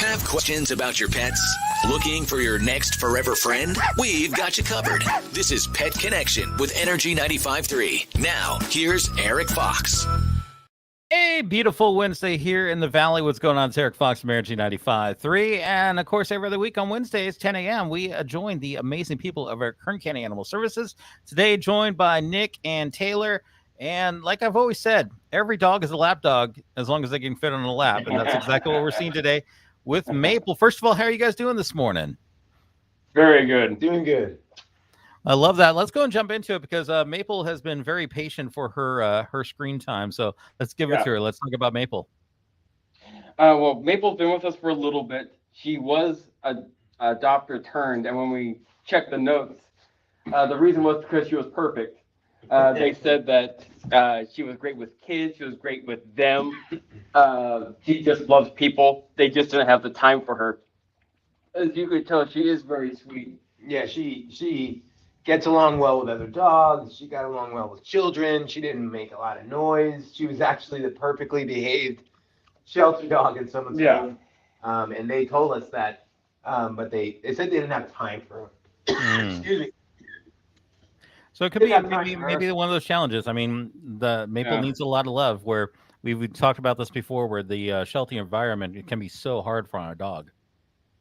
Have questions about your pets? Looking for your next forever friend? We've got you covered. This is Pet Connection with Energy 95.3. Now, here's Erik Fox. A beautiful Wednesday here in the Valley. What's going on? It's Erik Fox from Energy 95.3. And, of course, every other week on Wednesdays, 10 a.m., we join the amazing people of our Kern County Animal Services. Today, joined by Nick and Taylor. And like I've always said, every dog is a lap dog as long as they can fit on a lap. And that's exactly what we're seeing today with Maple. First of all, how are you guys doing this morning? Very good. Doing good. I love that. Let's go and jump into it because Maple has been very patient for her screen time. So let's give it to her. Let's talk about Maple. Well, Maple's been with us for a little bit. She was a doctor turned, and when we checked the notes, the reason was because she was perfect. They said that she was great with kids. She was great with them. She just loves people. They just didn't have the time for her. As you could tell, she is very sweet. Yeah, she gets along well with other dogs. She got along well with children. She didn't make a lot of noise. She was actually the perfectly behaved shelter dog in someone's home. And they told us that, but they said they didn't have time for her. Excuse me. So it could be maybe one of those challenges. I mean, the Maple needs a lot of love. Where we've talked about this before, where the shelter environment, it can be so hard for our dog.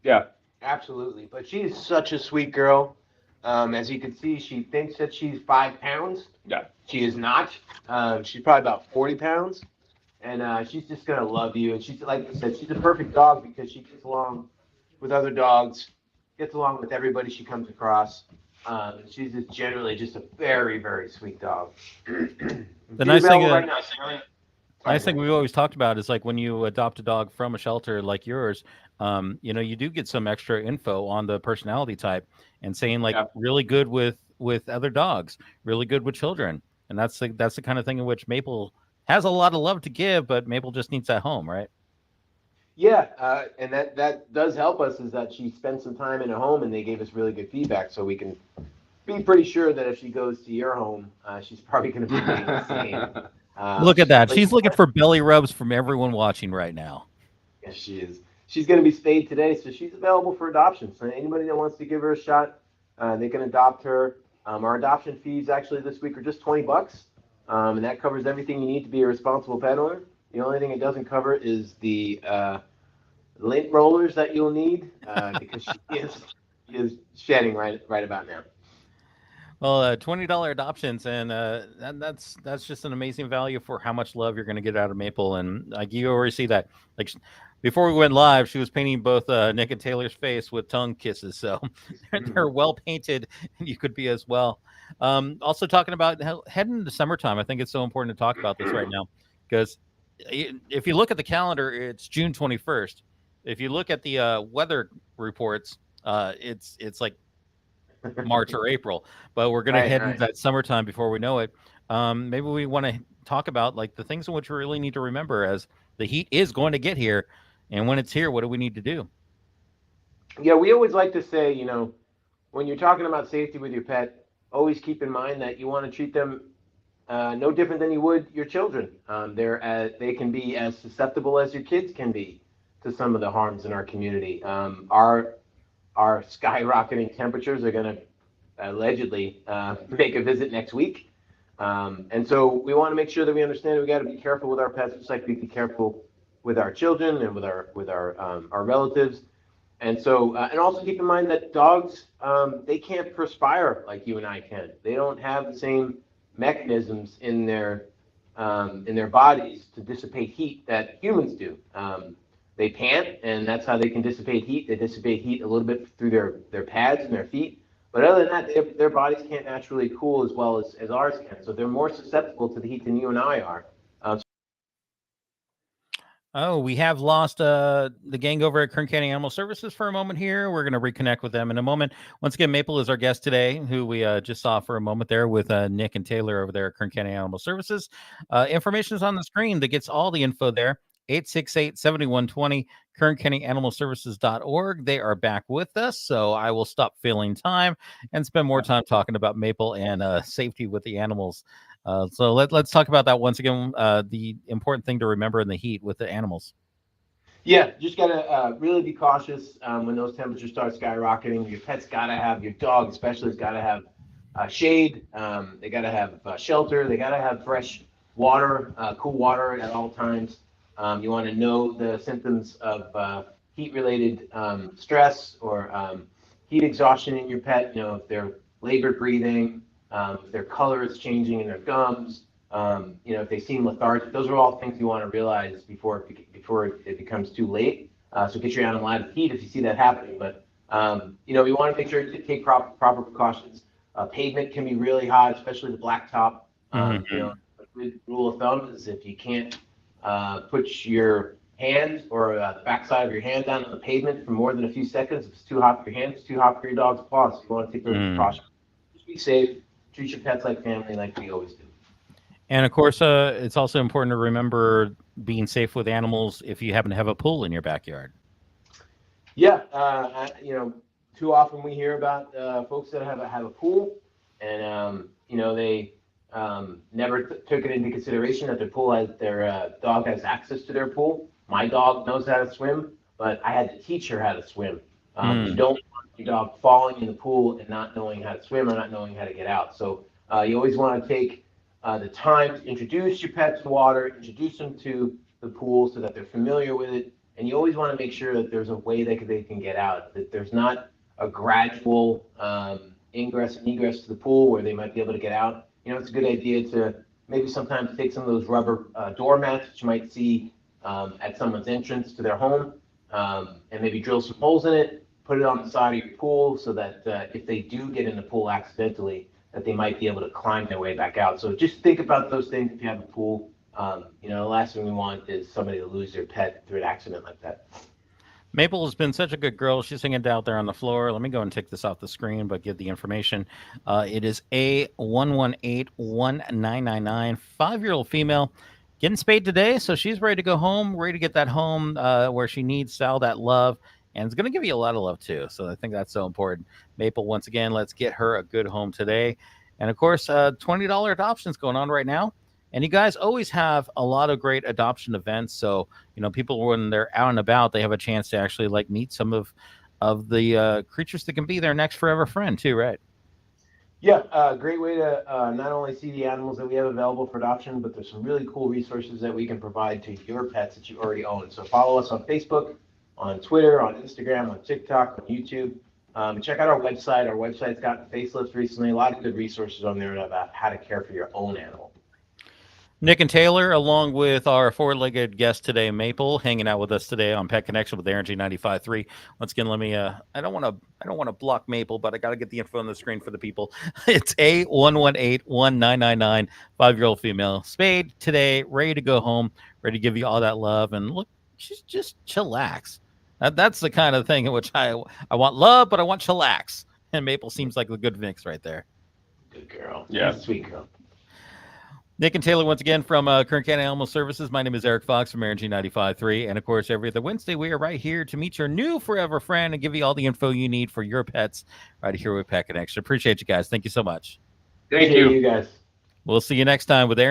Yeah, absolutely. But she is such a sweet girl. As you can see, she thinks that she's 5 pounds. Yeah. She is not. She's probably about 40 pounds. And she's just going to love you. And she's, like I said, she's a perfect dog because she gets along with other dogs, gets along with everybody she comes across. She's just generally just a very, very sweet dog. The nice thing we've always talked about is like when you adopt a dog from a shelter like yours, you do get some extra info on the personality type and saying like really good with other dogs, really good with children. And that's the kind of thing in which Maple has a lot of love to give, but Maple just needs that home, right? Yeah, and that does help us is that she spent some time in a home and they gave us really good feedback, so we can be pretty sure that if she goes to your home, she's probably going to be doing the same. Look at that. She's looking for belly rubs from everyone watching right now. Yes, she is. She's going to be spayed today, so she's available for adoption. So anybody that wants to give her a shot, they can adopt her. Our adoption fees actually this week are just $20, and that covers everything you need to be a responsible pet owner. The only thing it doesn't cover is the lint rollers that you'll need because she is shedding right about now. Well, $20 adoptions, and that's just an amazing value for how much love you're going to get out of Maple. And like you already see that, like before we went live, she was painting both Nick and Taylor's face with tongue kisses, so they're well painted. You could be as well. Also talking about heading into summertime, I think it's so important to talk about this right now because if you look at the calendar, it's June 21st. If you look at the weather reports, it's like March or April, but we're going to head into that summertime before we know it. Maybe we want to talk about like the things in which we really need to remember as the heat is going to get here. And when it's here, what do we need to do? Yeah, we always like to say, when you're talking about safety with your pet, always keep in mind that you want to treat them no different than you would your children. They can be as susceptible as your kids can be to some of the harms in our community. Our skyrocketing temperatures are going to allegedly make a visit next week. And so we want to make sure that we understand we got to be careful with our pets, just like we be careful with our children and with our relatives. And so, and also keep in mind that dogs, they can't perspire like you and I can. They don't have the same mechanisms in their bodies to dissipate heat that humans do. They pant, and that's how they can dissipate heat. They dissipate heat a little bit through their pads and their feet. But other than that, their bodies can't naturally cool as well as ours can. So they're more susceptible to the heat than you and I are. We have lost the gang over at Kern County Animal Services for a moment here. We're going to reconnect with them in a moment. Once again, Maple is our guest today, who we just saw for a moment there with Nick and Taylor over there at Kern County Animal Services. Information is on the screen that gets all the info there. 868-7120, KernCountyAnimalServices.org. They are back with us, so I will stop filling time and spend more time talking about Maple and safety with the animals. So let's talk about that once again, the important thing to remember in the heat with the animals. Yeah, just gotta really be cautious when those temperatures start skyrocketing. Your pet's gotta have, your dog especially has gotta have shade. They gotta have shelter. They gotta have fresh water, cool water at all times. You want to know the symptoms of heat-related stress or heat exhaustion in your pet. You know, if they're labored breathing, if their color is changing in their gums. You know, if they seem lethargic, those are all things you want to realize before it becomes too late. So get your animal out of heat if you see that happening. But you know, we want to make sure to take proper precautions. Pavement can be really hot, especially the blacktop. You know, a good rule of thumb is if you can't put your hand or the backside of your hand down on the pavement for more than a few seconds, if it's too hot for your hand, it's too hot for your dog's paws. So you want to take those precautions. Just be safe. Treat your pets like family, like we always do. And of course, it's also important to remember being safe with animals if you happen to have a pool in your backyard. Yeah, you know, too often we hear about folks that have a pool, and you know, they never took it into consideration that their dog has access to their pool. My dog knows how to swim, but I had to teach her how to swim. You don't want your dog falling in the pool and not knowing how to swim or not knowing how to get out. So you always want to take the time to introduce your pet to water, introduce them to the pool so that they're familiar with it. And you always want to make sure that there's a way they can get out, that there's not a gradual ingress and egress to the pool where they might be able to get out. You know, it's a good idea to maybe sometimes take some of those rubber doormats that you might see at someone's entrance to their home and maybe drill some holes in it, put it on the side of your pool so that if they do get in the pool accidentally, that they might be able to climb their way back out. So just think about those things if you have a pool. You know, the last thing we want is somebody to lose their pet through an accident like that. Maple has been such a good girl. She's hanging out there on the floor. Let me go and take this off the screen, but give the information. It is A1181999, 5-year-old female, getting spayed today. So she's ready to go home, ready to get that home where she needs all that love. And it's going to give you a lot of love, too. So I think that's so important. Maple, once again, let's get her a good home today. And, of course, $20 adoptions going on right now. And you guys always have a lot of great adoption events. So, you know, people, when they're out and about, they have a chance to actually, like, meet some of the creatures that can be their next forever friend, too, right? Yeah, great way to not only see the animals that we have available for adoption, but there's some really cool resources that we can provide to your pets that you already own. So follow us on Facebook, on Twitter, on Instagram, on TikTok, on YouTube. Check out our website. Our website's gotten facelifts recently. A lot of good resources on there about how to care for your own animal. Nick and Taylor, along with our four-legged guest today, Maple, hanging out with us today on Pet Connection with Energy 95.3. Once again, let me. I don't want to block Maple, but I got to get the info on the screen for the people. It's A1181999, 5-year-old female, spayed today, ready to go home, ready to give you all that love. And look, she's just chillax. That's the kind of thing in which I want love, but I want chillax. And Maple seems like a good mix right there. Good girl. Yeah. Sweet girl. Nick and Taylor, once again, from Kern County Animal Services. My name is Erik Fox from Energy 95.3. And, of course, every other Wednesday, we are right here to meet your new forever friend and give you all the info you need for your pets right here with Pet Connection. Appreciate you guys. Thank you so much. Thank you. You guys. We'll see you next time with Aaron.